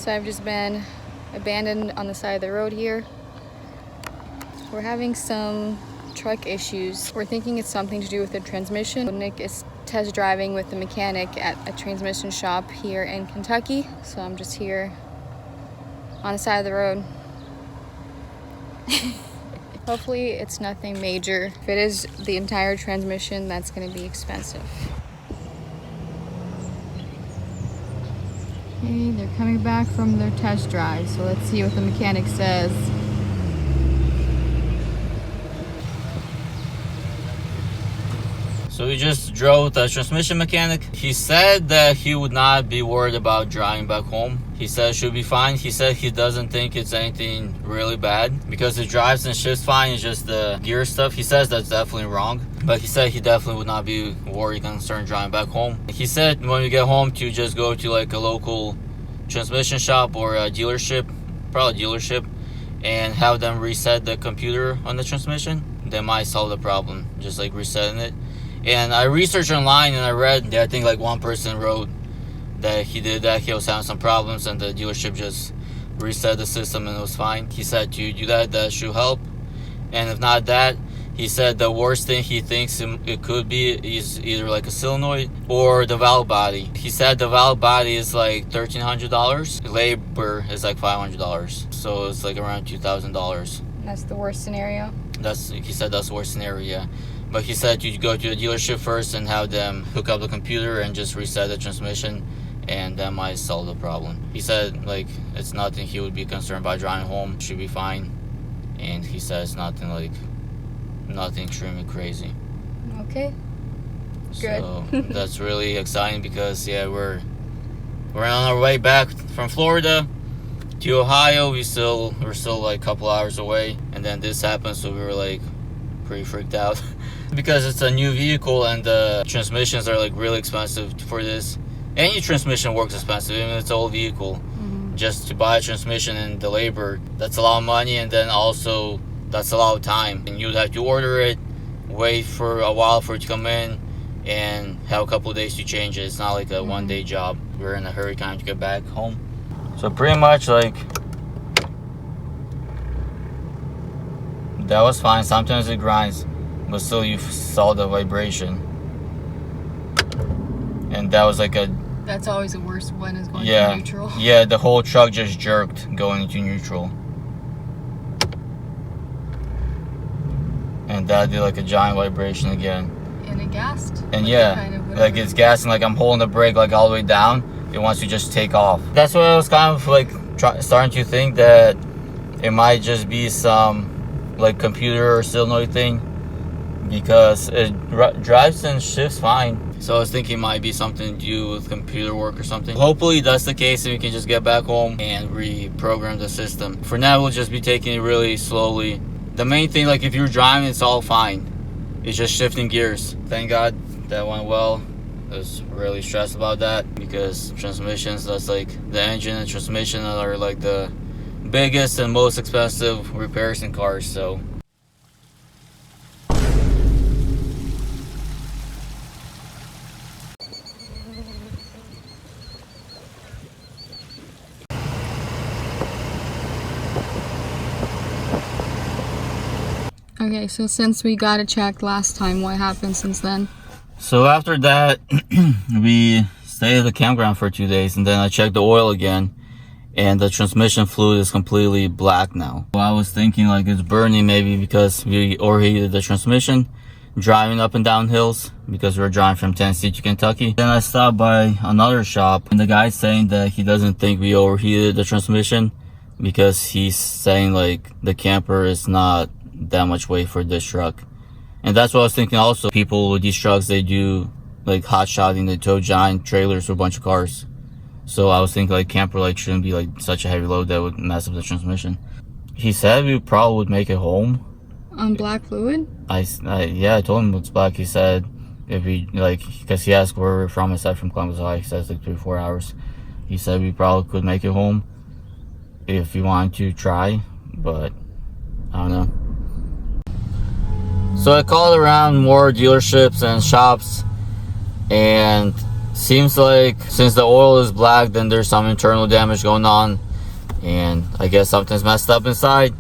So I've just been abandoned on the side of the road here. We're having some truck issues. We're thinking it's something to do with the transmission. Nick is test driving with the mechanic at a transmission shop here in Kentucky. So I'm just here on the side of the road. Hopefully it's nothing major. If it is the entire transmission, that's going to be expensive. Okay, they're coming back from their test drive, so let's see what the mechanic says. So we just drove the transmission mechanic. He said that he would not be worried about driving back home. He said it should be fine. He said he doesn't think it's anything really bad because it drives and shifts fine. It's just the gear stuff. He says that's definitely wrong, but he said he definitely would not be worried concerned driving back home. He said when we get home to just go to like a local transmission shop or a dealership, probably dealership, and have them reset the computer on the transmission. They might solve the problem, just like resetting it. And I researched online and I read that I think like one person wrote that he did that. He was having some problems and the dealership just reset the system and it was fine. He said to do that, that should help. And if not that, he said the worst thing he thinks it could be is either like a solenoid or the valve body. He said the valve body is like $1,300. Labor is like $500. So it's like around $2,000. That's the worst scenario? He said that's the worst scenario, yeah. But he said you go to the dealership first and have them hook up the computer and just reset the transmission, and that might solve the problem. He said like it's nothing he would be concerned about driving home. Should be fine. And he says nothing extremely crazy. Okay. Good. So that's really exciting because yeah, we're on our way back from Florida to Ohio. We're still like a couple hours away, and then this happened, so we were like pretty freaked out. Because it's a new vehicle and the transmissions are like really expensive for this. Any transmission works expensive, even if it's an old vehicle. Mm-hmm. Just to buy a transmission and the labor, that's a lot of money, and then also that's a lot of time. And you'd have to order it, wait for a while for it to come in, and have a couple of days to change it. It's not like a one-day job. We're in a hurry kind of to get back home. So pretty much like that was fine. Sometimes it grinds, but still you saw the vibration. And that was like that's always the worst when it's going to neutral. Yeah, the whole truck just jerked going into neutral. And that did like a giant vibration again. And it gassed. And yeah, like it's gassing, like I'm holding the brake like all the way down. It wants to just take off. That's what I was kind of like starting to think, that it might just be some like computer or solenoid thing, because it drives and shifts fine. So I was thinking it might be something to do with computer work or something. Hopefully that's the case and we can just get back home and reprogram the system. For now we'll just be taking it really slowly. The main thing, like if you're driving, it's all fine. It's just shifting gears. Thank God that went well. I was really stressed about that because transmissions, that's like the engine and transmission are like the biggest and most expensive repairs in cars. So okay, so since we got it checked last time, what happened since then? So after that, we stayed at the campground for 2 days, and then I checked the oil again, and the transmission fluid is completely black now. Well, I was thinking like it's burning maybe because we overheated the transmission driving up and down hills, because we were driving from Tennessee to Kentucky. Then I stopped by another shop, and the guy's saying that he doesn't think we overheated the transmission because he's saying like the camper is not that much weight for this truck. And that's what I was thinking also. People with these trucks, they do like hot shotting, they tow giant trailers for a bunch of cars. So I was thinking like camper like shouldn't be like such a heavy load that would mess up the transmission. He said we probably would make it home on black fluid. Yeah, I told him it's black. He said if we like, because he asked where we're from. I said from Columbus, Ohio. He says like 3-4 hours. He said we probably could make it home if we wanted to try, but I don't know. So I called around more dealerships and shops, and seems like since the oil is black, then there's some internal damage going on, and I guess something's messed up inside.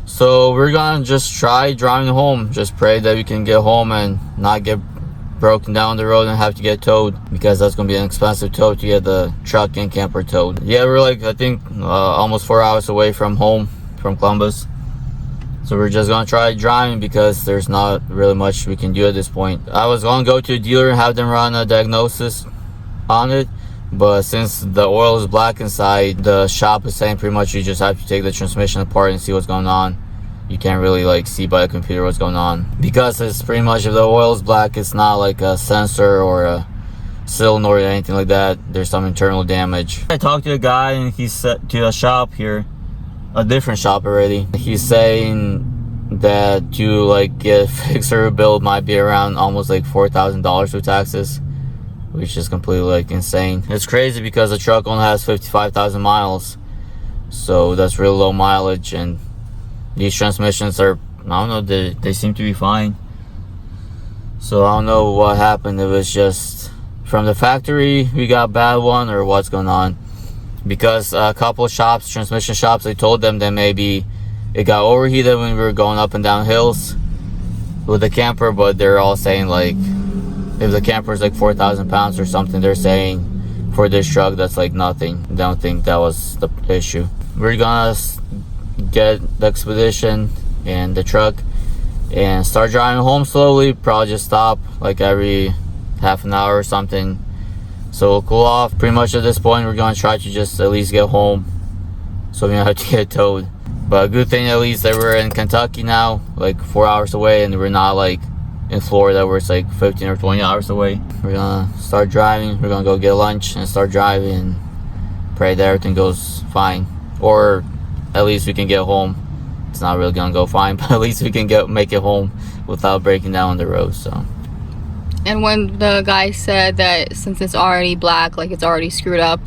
So we're gonna just try driving home. Just pray that we can get home and not get broken down the road and have to get towed, because that's gonna be an expensive tow to get the truck and camper towed. Yeah, we're like, I think almost 4 hours away from home, from Columbus. So we're just gonna try driving because there's not really much we can do at this point. I was gonna go to a dealer and have them run a diagnosis on it, but since the oil is black inside, the shop is saying pretty much you just have to take the transmission apart and see what's going on. You can't really like see by the computer what's going on, because it's pretty much, if the oil is black, it's not like a sensor or a cylinder or anything like that. There's some internal damage. I talked to a guy and he said, to a shop here, a different shop already, he's saying that to like get a fixer build might be around almost like $4,000 with taxes, which is completely like insane. It's crazy because the truck only has 55,000 miles, so that's real low mileage, and these transmissions are, I don't know, they seem to be fine. So I don't know what happened, if it's just from the factory we got a bad one or what's going on. Because a couple of shops, transmission shops, they told them that maybe it got overheated when we were going up and down hills with the camper, but they're all saying like, if the camper is like 4,000 pounds or something, they're saying for this truck that's like nothing. They don't think that was the issue. We're gonna get the Expedition and the truck and start driving home slowly. Probably just stop like every half an hour or something, so we'll cool off. Pretty much at this point we're gonna try to just at least get home so we don't have to get towed. But a good thing at least that we're in Kentucky now, like 4 hours away, and we're not like in Florida where it's like 15 or 20 hours away. We're gonna start driving. We're gonna go get lunch and start driving and pray that everything goes fine, or at least we can get home. It's not really gonna go fine, but at least we can make it home without breaking down on the road. So. And when the guy said that since it's already black, like it's already screwed up,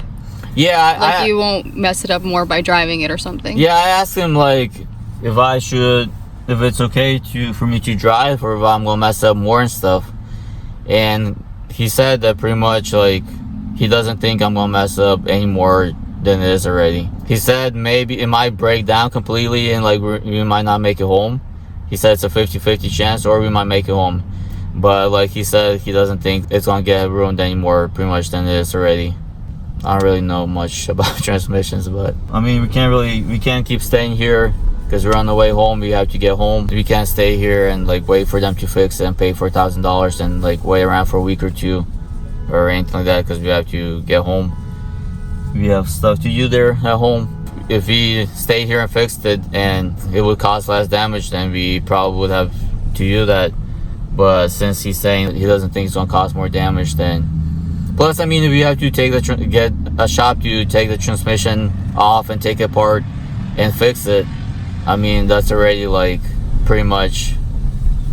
yeah, like you won't mess it up more by driving it or something. Yeah, I asked him like if it's okay for me to drive, or if I'm gonna mess up more and stuff. And he said that pretty much like he doesn't think I'm gonna mess up any more than it is already. He said maybe it might break down completely and like we might not make it home. He said it's a 50-50 chance, or we might make it home. But like he said, he doesn't think it's gonna get ruined anymore pretty much than it is already. I don't really know much about transmissions, but I mean we can't keep staying here because we're on the way home. We have to get home. We can't stay here and like wait for them to fix it and pay $4,000 and like wait around for a week or two or anything like that, because we have to get home. We have stuff to do there at home. If we stay here and fixed it and it would cause less damage, then we probably would have to do that. But since he's saying he doesn't think it's gonna cause more damage, then plus I mean if we have to get a shop to take the transmission off and take it apart and fix it, I mean that's already like pretty much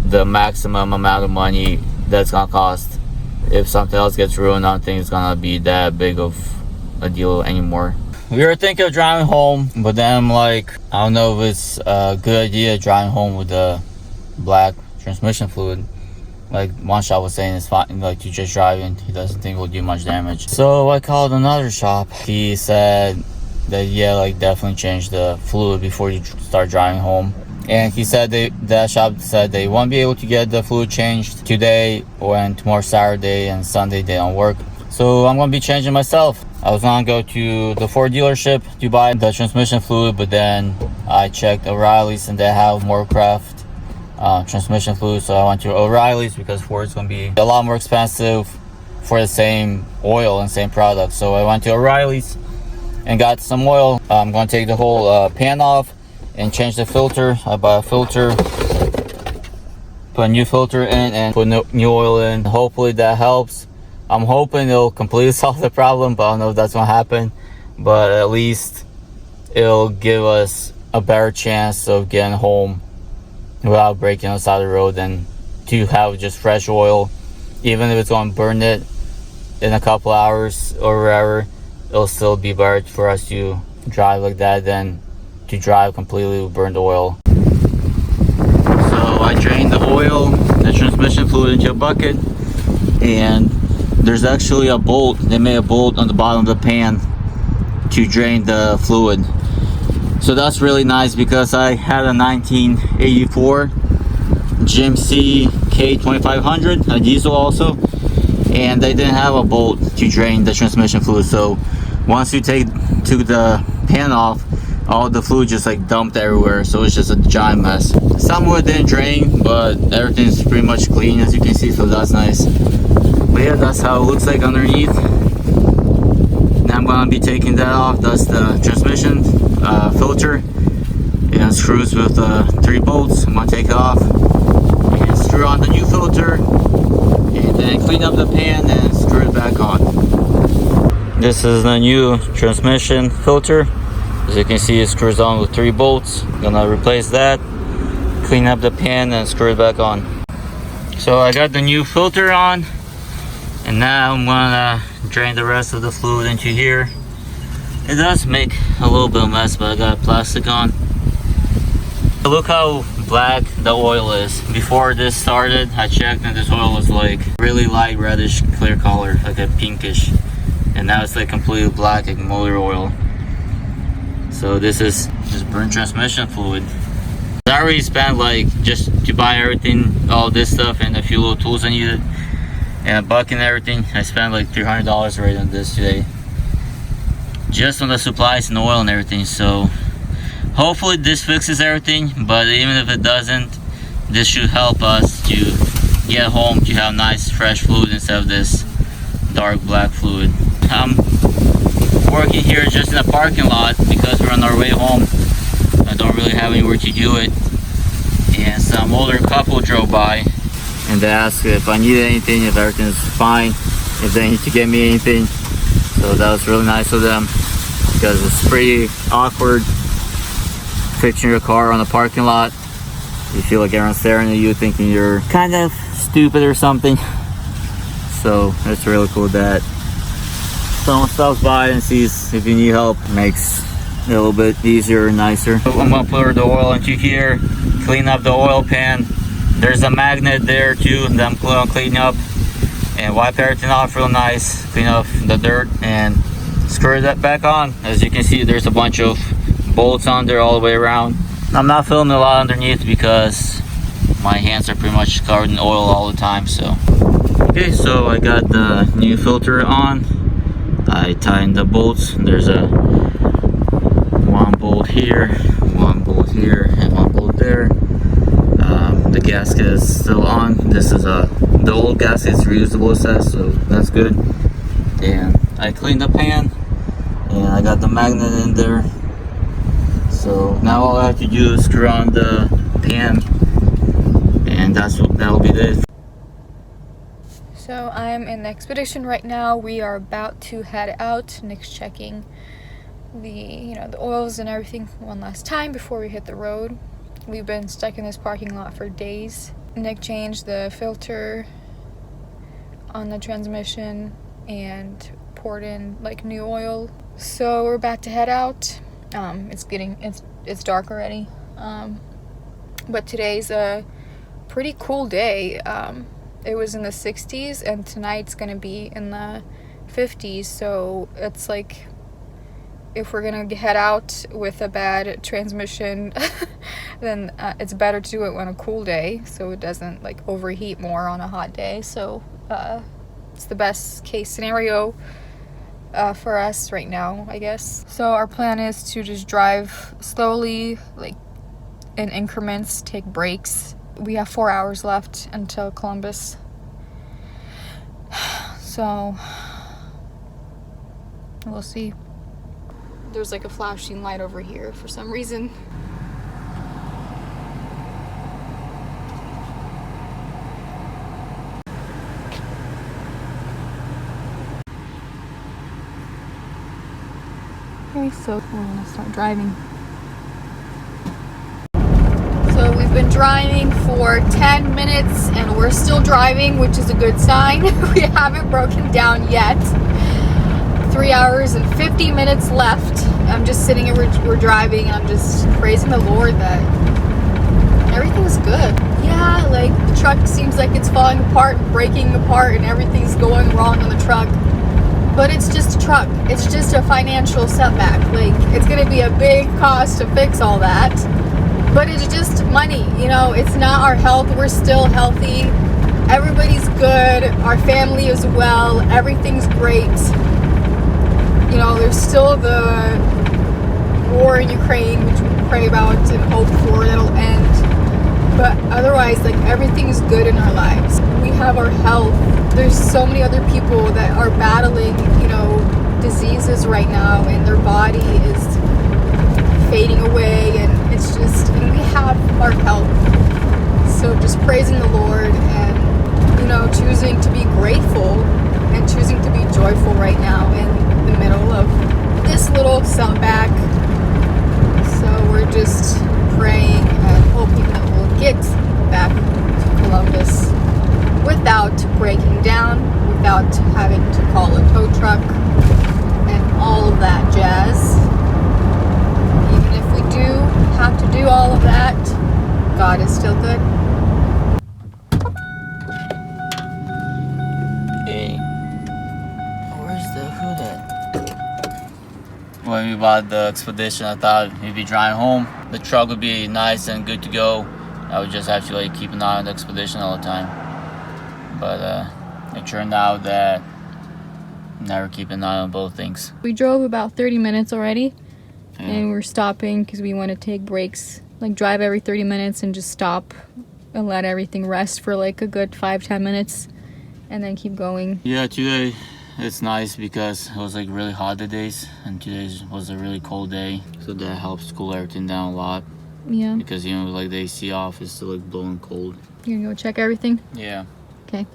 the maximum amount of money that's gonna cost. If something else gets ruined, I don't think it's gonna be that big of a deal anymore. We were thinking of driving home, but then I'm like, I don't know if it's a good idea driving home with the black transmission fluid. Like one shop was saying it's fine, like you just driving, he doesn't think it will do much damage. So I called another shop. He said that yeah, like definitely change the fluid before you start driving home. And he said that shop said they won't be able to get the fluid changed today, and tomorrow Saturday and Sunday they don't work. So I'm gonna be changing myself. I was gonna go to the Ford dealership to buy the transmission fluid, but then I checked O'Reilly's and they have Motorcraft transmission fluid, so I went to O'Reilly's because Ford's gonna be a lot more expensive for the same oil and same product. So I went to O'Reilly's and got some oil. I'm gonna take the whole pan off and change the filter. I bought a filter, put a new filter in and put new oil in. Hopefully that helps. I'm hoping it'll completely solve the problem, but I don't know if that's gonna happen. But at least it'll give us a better chance of getting home without breaking on the side of the road, and to have just fresh oil. Even if it's gonna burn it in a couple hours or wherever, it'll still be better for us to drive like that than to drive completely with burned oil. So I drained the oil, the transmission fluid into a bucket, and there's actually a bolt. They made a bolt on the bottom of the pan to drain the fluid. So that's really nice because I had a 1984 GMC K2500, a diesel also, and they didn't have a bolt to drain the transmission fluid. So once you took the pan off, all the fluid just like dumped everywhere, so it's just a giant mess. Some of it didn't drain, but everything's pretty much clean as you can see, so that's nice. But yeah, that's how it looks like underneath. Now I'm gonna be taking that off. That's the transmission filter, and screws with 3 bolts. I'm gonna take it off and screw on the new filter, and then clean up the pan and screw it back on. This is the new transmission filter. As you can see, it screws on with 3 bolts. I'm gonna replace that, clean up the pan and screw it back on. So I got the new filter on, and now I'm gonna drain the rest of the fluid into here. It does make a little bit of mess, but I got plastic on. Look how black the oil is. Before this started, I checked and this oil was like really light reddish clear color, like a pinkish, and now it's like completely black, like motor oil. So this is just burnt transmission fluid. I already spent like, just to buy everything, all this stuff and a few little tools I needed, and a bucket and everything, I spent like $300 already on this today, just on the supplies and oil and everything. So hopefully this fixes everything, but even if it doesn't, this should help us to get home to have nice fresh fluid instead of this dark black fluid. I'm working here just in a parking lot because we're on our way home. I don't really have anywhere to do it, and some older couple drove by and they asked if I needed anything, if everything's fine, if they need to get me anything. So that was really nice of them, because it's pretty awkward fixing your car on a parking lot. You feel like everyone's staring at you thinking you're kind of stupid or something. So it's really cool that someone stops by and sees if you need help. Makes it a little bit easier and nicer. I'm gonna put the oil into here, clean up the oil pan. There's a magnet there too that I'm gonna clean up and wipe everything off real nice, clean up the dirt and screw that back on. As you can see, there's a bunch of bolts on there all the way around. I'm not filming a lot underneath because my hands are pretty much covered in oil all the time. So okay, so I got the new filter on. I tightened the bolts. There's a 1 bolt here, 1 bolt here, and 1 bolt there. The gasket is still on. This is the old gasket is reusable, it says, so that's good. And I cleaned the pan, and I got the magnet in there. So now all I have to do is screw on the pan, and that'll be it. So I'm in the Expedition right now. We are about to head out. Nick's checking the oils and everything one last time before we hit the road. We've been stuck in this parking lot for days. Nick changed the filter on the transmission and poured in like new oil. So we're about to head out. It's dark already. But today's a pretty cool day. It was in the 60s and tonight's gonna be in the 50s, so it's like if we're gonna head out with a bad transmission then it's better to do it on a cool day so it doesn't like overheat more on a hot day. So it's the best case scenario for us right now, I guess. So our plan is to just drive slowly, like in increments, take breaks. We have 4 hours left until Columbus. So we'll see. There's like a flashing light over here for some reason. Okay, so we're gonna start driving. So we've been driving for 10 minutes and we're still driving, which is a good sign. We haven't broken down yet. 3 hours and 50 minutes left. I'm just sitting here, we're driving, and I'm just praising the Lord that everything's good. yeah, like the truck seems like it's falling apart and breaking apart and everything's going wrong on the truck. But it's just a truck. It's just a financial setback. Like, it's going to be a big cost to fix all that. But it's just money, you know, it's not our health. We're still healthy. Everybody's good. Our family is well. Everything's great. You know, there's still the war in Ukraine, which we pray about and hope for that'll end. But otherwise, like, everything's good in our lives. We have our health. There's so many other people that are battling, you know, diseases right now, and their body is fading away, and it's just, and we have our health. So just praising the Lord and, you know, choosing to be grateful and choosing to be joyful right now in the middle of this little setback. So we're just praying and hoping that we'll get back to Columbus without breaking down, without having to call a tow truck and all of that jazz. Even if we do have to do all of that, God is still good. Hey, where's the hood at? When we bought the Expedition, I thought we'd be driving home. The truck would be nice and good to go. I would just have to like keep an eye on the Expedition all the time. But it turned out that never keep an eye on both things. We drove about 30 minutes already, Yeah. and we're stopping because we want to take breaks. Like, drive every 30 minutes and just stop and let everything rest for like a good 5-10 minutes and then keep going. Yeah, today it's nice because it was like really hot the days, and today was a really cold day, so that helps cool everything down a lot. Yeah. Because you know, like the AC off, it's still like blowing cold. You're gonna go check everything? Yeah. Okay.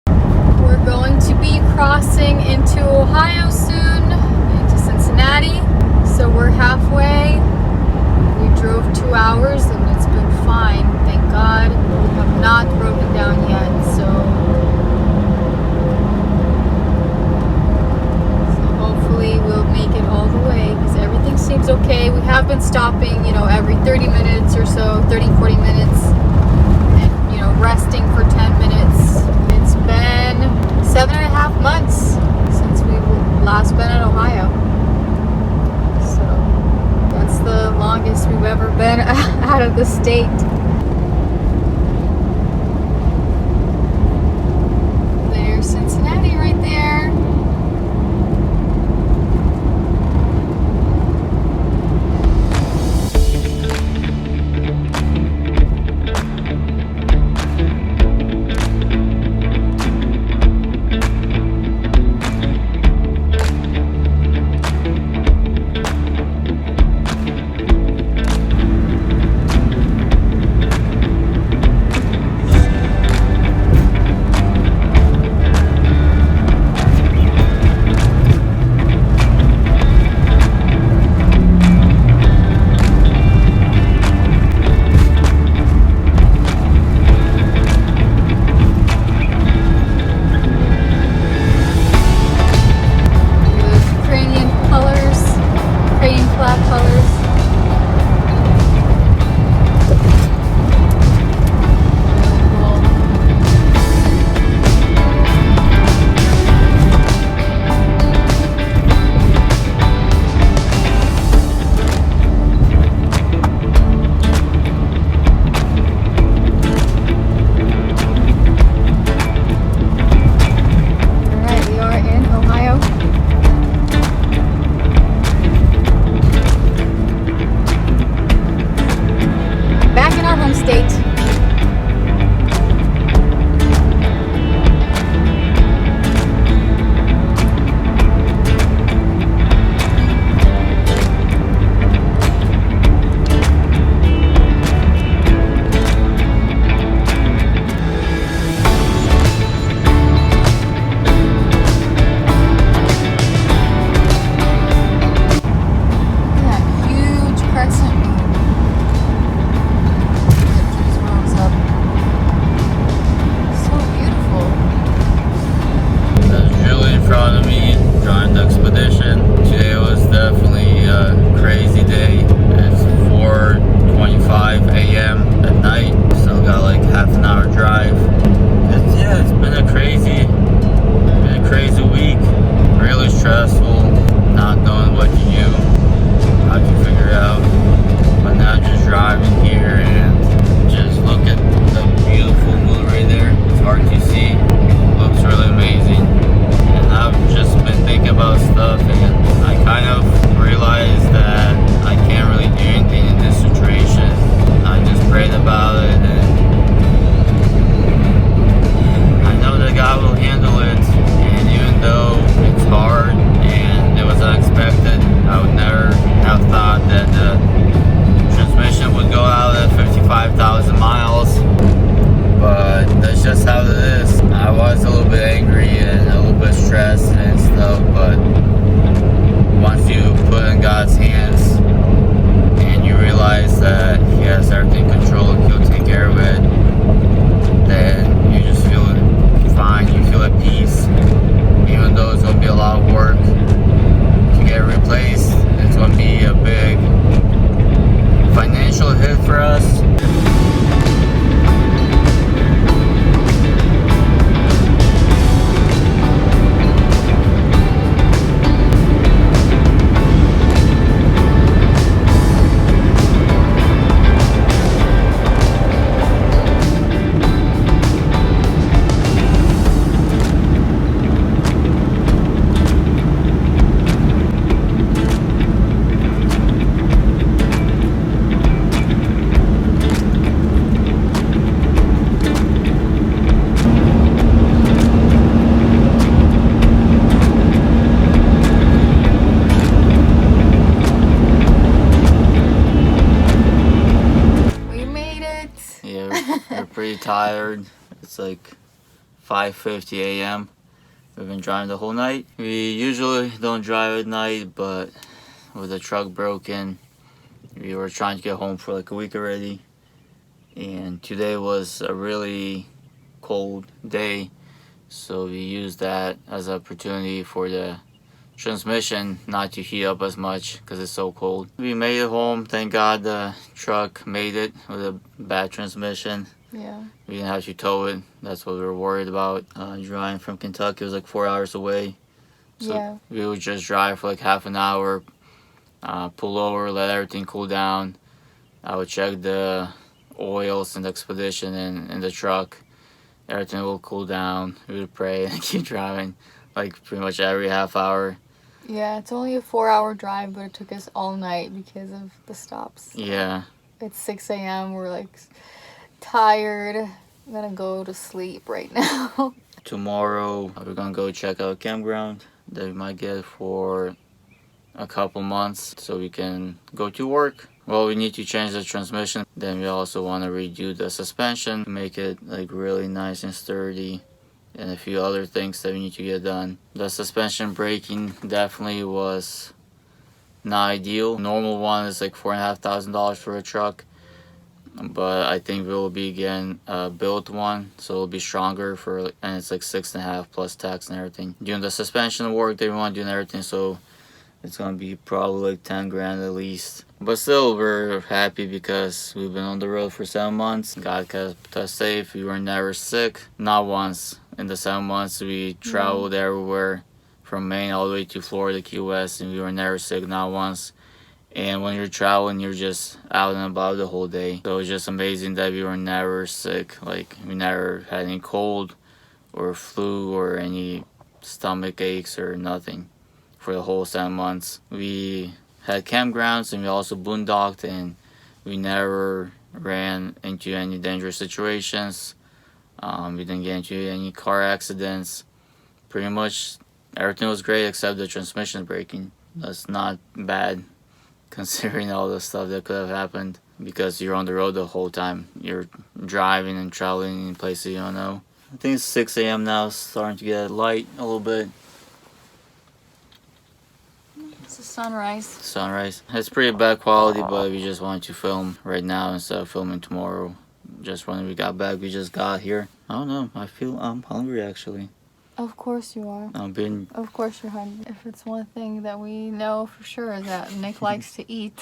We're going to be crossing into Ohio soon, into Cincinnati. So we're halfway. We drove 2 hours and it's been fine, thank God. We have not broken down yet, so hopefully we'll make it all the way because everything seems okay. We have been stopping, you know, every 30 minutes or so, 30-40 minutes, and, you know, resting for 10 minutes. It's been 7.5 months since we've last been in Ohio. So that's the longest we've ever been out of the state. There's Cincinnati right there. tired. It's like 5:50 a.m. We've been driving the whole night. We usually don't drive at night, but with the truck broken, we were trying to get home for like a week already. And today was a really cold day, so we used that as an opportunity for the transmission not to heat up as much because it's so cold. We made it home. Thank God the truck made it with a bad transmission. Yeah. We didn't have to tow it. That's what we were worried about. Driving from Kentucky, it was like 4 hours away. So Yeah. we would just drive for like half an hour, pull over, let everything cool down. I would check the oils and the Expedition in the truck. Everything will cool down. We would pray and keep driving like pretty much every half hour. Yeah, it's only a 4-hour drive, but it took us all night because of the stops. Yeah. It's 6 a.m. We're like tired. I'm gonna go to sleep right now. Tomorrow we're gonna go check out a campground that we might get for a couple months so we can go to work. Well, we need to change the transmission. Then we also want to redo the suspension, make it like really nice and sturdy, and a few other things that we need to get done. The suspension braking definitely was not ideal. Normal one is like $4,500 for a truck, but I think we'll be getting a built one, so it'll be stronger and it's like 6.5 plus tax and everything. Doing the suspension work that we want to do and everything, so it's gonna be probably like 10 grand at least. But still, we're happy because we've been on the road for 7 months. God kept us safe. We were never sick, not once. In the 7 months, we traveled everywhere from Maine all the way to Florida, Key West, and we were never sick, not once. And when you're traveling, you're just out and about the whole day. So it's just amazing that we were never sick. Like, we never had any cold or flu or any stomach aches or nothing for the whole 7 months. We had campgrounds and we also boondocked, and we never ran into any dangerous situations. We didn't get into any car accidents. Pretty much everything was great except the transmission braking. That's not bad considering all the stuff that could have happened because you're on the road the whole time. You're driving and traveling in places you don't know. I think it's 6 a.m. now, it's starting to get light a little bit. It's a sunrise. Sunrise. It's pretty bad quality, but we just wanted to film right now instead of filming tomorrow. Just when we got back, we just got here. I don't know, I feel I'm hungry actually. Of course you are. Of course you're hungry. If it's one thing that we know for sure is that Nick likes to eat.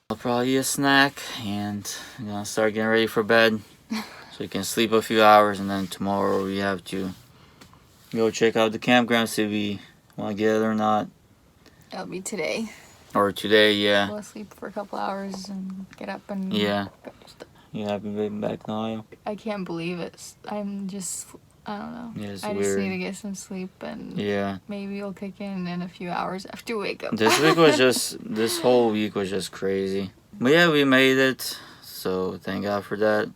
I'll probably eat a snack and I'm gonna start getting ready for bed so we can sleep a few hours, and then tomorrow we have to go check out the campground, see if we want to get it or not. It'll be today. Or today, yeah. We'll sleep for a couple hours and get up and... Yeah. You happy being back now? I can't believe it. I'm just... I don't know. Yeah, it's I weird. just need to get some sleep, and yeah, maybe it'll kick in a few hours after we wake up. This whole week was just crazy. But yeah, we made it, so thank God for that.